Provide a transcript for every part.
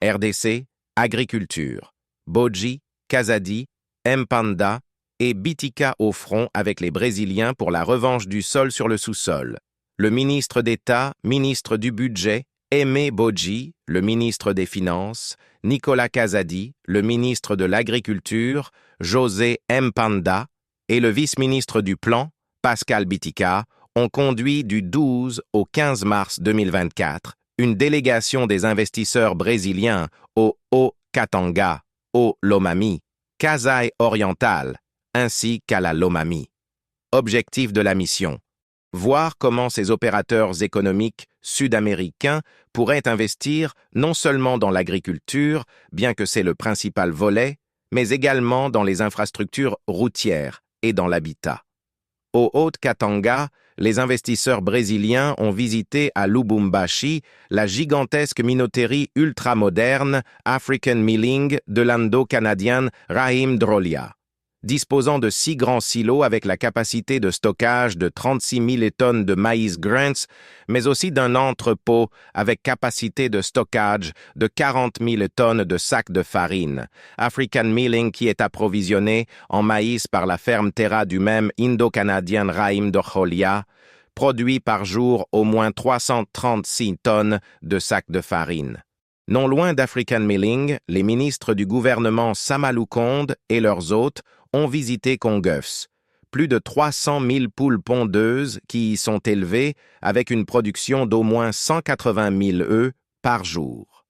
RDC, agriculture. Boji, Kazadi, Mpanda et Bitika au front avec les Brésiliens pour la revanche du sol sur le sous-sol. Le ministre d'État, ministre du Budget, Aimé Boji, le ministre des Finances, Nicolas Kazadi, le ministre de l'Agriculture, José Mpanda, et le vice-ministre du Plan, Pascal Bitika, ont conduit du 12 au 15 mars 2024 une délégation des investisseurs brésiliens au Haut-Katanga, au Lomami, Kasai oriental, ainsi qu'à la Lomami. Objectif de la mission: voir comment ces opérateurs économiques sud-américains pourraient investir non seulement dans l'agriculture, bien que c'est le principal volet, mais également dans les infrastructures routières et dans l'habitat. Au Haut-Katanga, les investisseurs brésiliens ont visité à Lubumbashi la gigantesque minoterie ultramoderne African Milling de l'Indo-Canadien Rahim Drolia. Disposant de 6 grands silos avec la capacité de stockage de 36 000 tonnes de maïs Grants, mais aussi d'un entrepôt avec capacité de stockage de 40 000 tonnes de sacs de farine. African Milling qui est approvisionné en maïs par la ferme Terra du même Indo-Canadien Rahim Drolia, produit par jour au moins 336 tonnes de sacs de farine. Non loin d'African Milling, les ministres du gouvernement Samaloukonde et leurs hôtes ont visité Kongeufs. Plus de 300 000 poules pondeuses qui y sont élevées avec une production d'au moins 180 000 œufs par jour.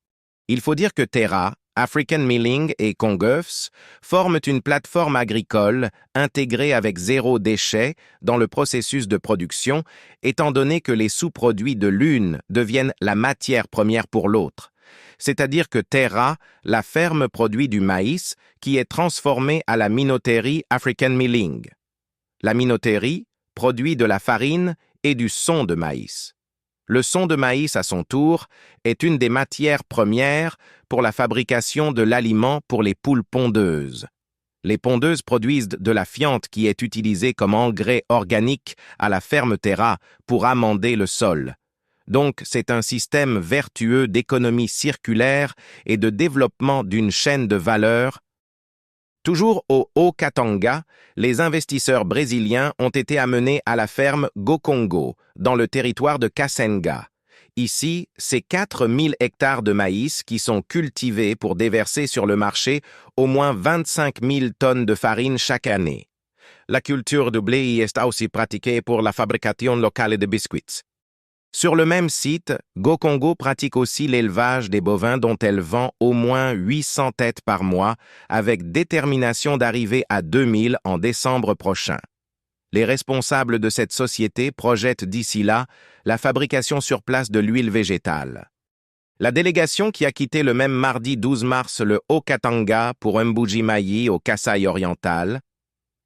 Il faut dire que Terra, African Milling et Kongeufs forment une plateforme agricole intégrée avec zéro déchet dans le processus de production, étant donné que les sous-produits de l'une deviennent la matière première pour l'autre. C'est-à-dire que Terra, la ferme produit du maïs qui est transformé à la minoterie African Milling. La minoterie produit de la farine et du son de maïs. Le son de maïs, à son tour, est une des matières premières pour la fabrication de l'aliment pour les poules pondeuses. Les pondeuses produisent de la fiente qui est utilisée comme engrais organique à la ferme Terra pour amender le sol. Donc, c'est un système vertueux d'économie circulaire et de développement d'une chaîne de valeur. Toujours au Haut-Katanga, les investisseurs brésiliens ont été amenés à la ferme Gokongo, dans le territoire de Kasenga. Ici, c'est 4 000 hectares de maïs qui sont cultivés pour déverser sur le marché au moins 25 000 tonnes de farine chaque année. La culture du blé y est aussi pratiquée pour la fabrication locale de biscuits. Sur le même site, Gokongo pratique aussi l'élevage des bovins dont elle vend au moins 800 têtes par mois, avec détermination d'arriver à 2000 en décembre prochain. Les responsables de cette société projettent d'ici là la fabrication sur place de l'huile végétale. La délégation qui a quitté le même mardi 12 mars le Haut-Katanga pour Mbuji-Mayi au Kasai oriental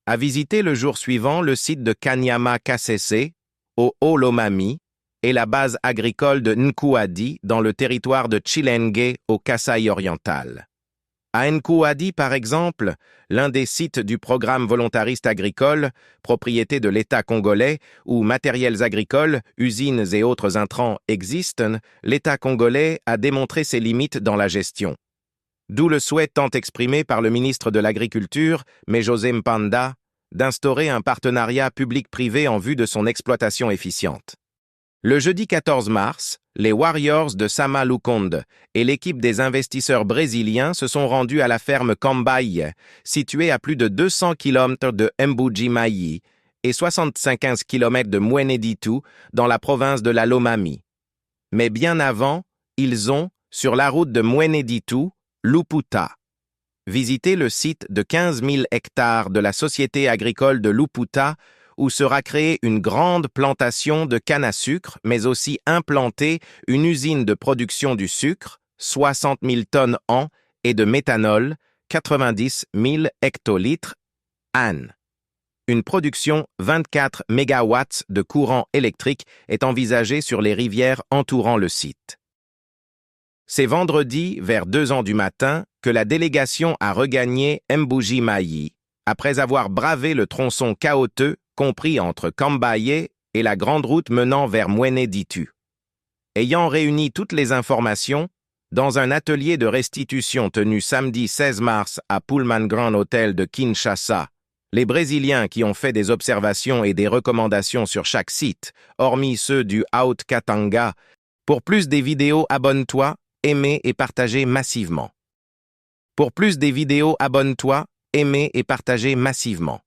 a visité le jour suivant le site de Kanyama-Kasese au Haut-Lomami et la base agricole de Nkuadi dans le territoire de Chilenge au Kasai oriental. À Nkuadi, par exemple, l'un des sites du programme volontariste agricole, propriété de l'État congolais, où matériels agricoles, usines et autres intrants existent, l'État congolais a démontré ses limites dans la gestion. D'où le souhait tant exprimé par le ministre de l'Agriculture, José Mpanda, d'instaurer un partenariat public-privé en vue de son exploitation efficiente. Le jeudi 14 mars, les Warriors de Samaloukonde et l'équipe des investisseurs brésiliens se sont rendus à la ferme Kambaye, située à plus de 200 km de Mbuji-Mayi et 75 km de Mweneditu dans la province de la Lomami. Mais bien avant, ils ont, sur la route de Mweneditu, Luputa, visité le site de 15 000 hectares de la société agricole de Luputa, où sera créée une grande plantation de canne à sucre, mais aussi implantée une usine de production du sucre, 60 000 tonnes an, et de méthanol, 90 000 hectolitres an. Une production 24 mégawatts de courant électrique est envisagée sur les rivières entourant le site. C'est vendredi, vers 2h du matin, que la délégation a regagné Mbuji-Mayi, après avoir bravé le tronçon chaotique compris entre Kambaye et la grande route menant vers Mweneditu. Ayant réuni toutes les informations, Dans un atelier de restitution tenu samedi 16 mars à Pullman Grand Hotel de Kinshasa, les Brésiliens qui ont fait des observations et des recommandations sur chaque site, hormis ceux du Haut-Katanga, pour plus des vidéos, abonne-toi, aimez et partagez massivement. Pour plus des vidéos, abonne-toi, aimez et partagez massivement.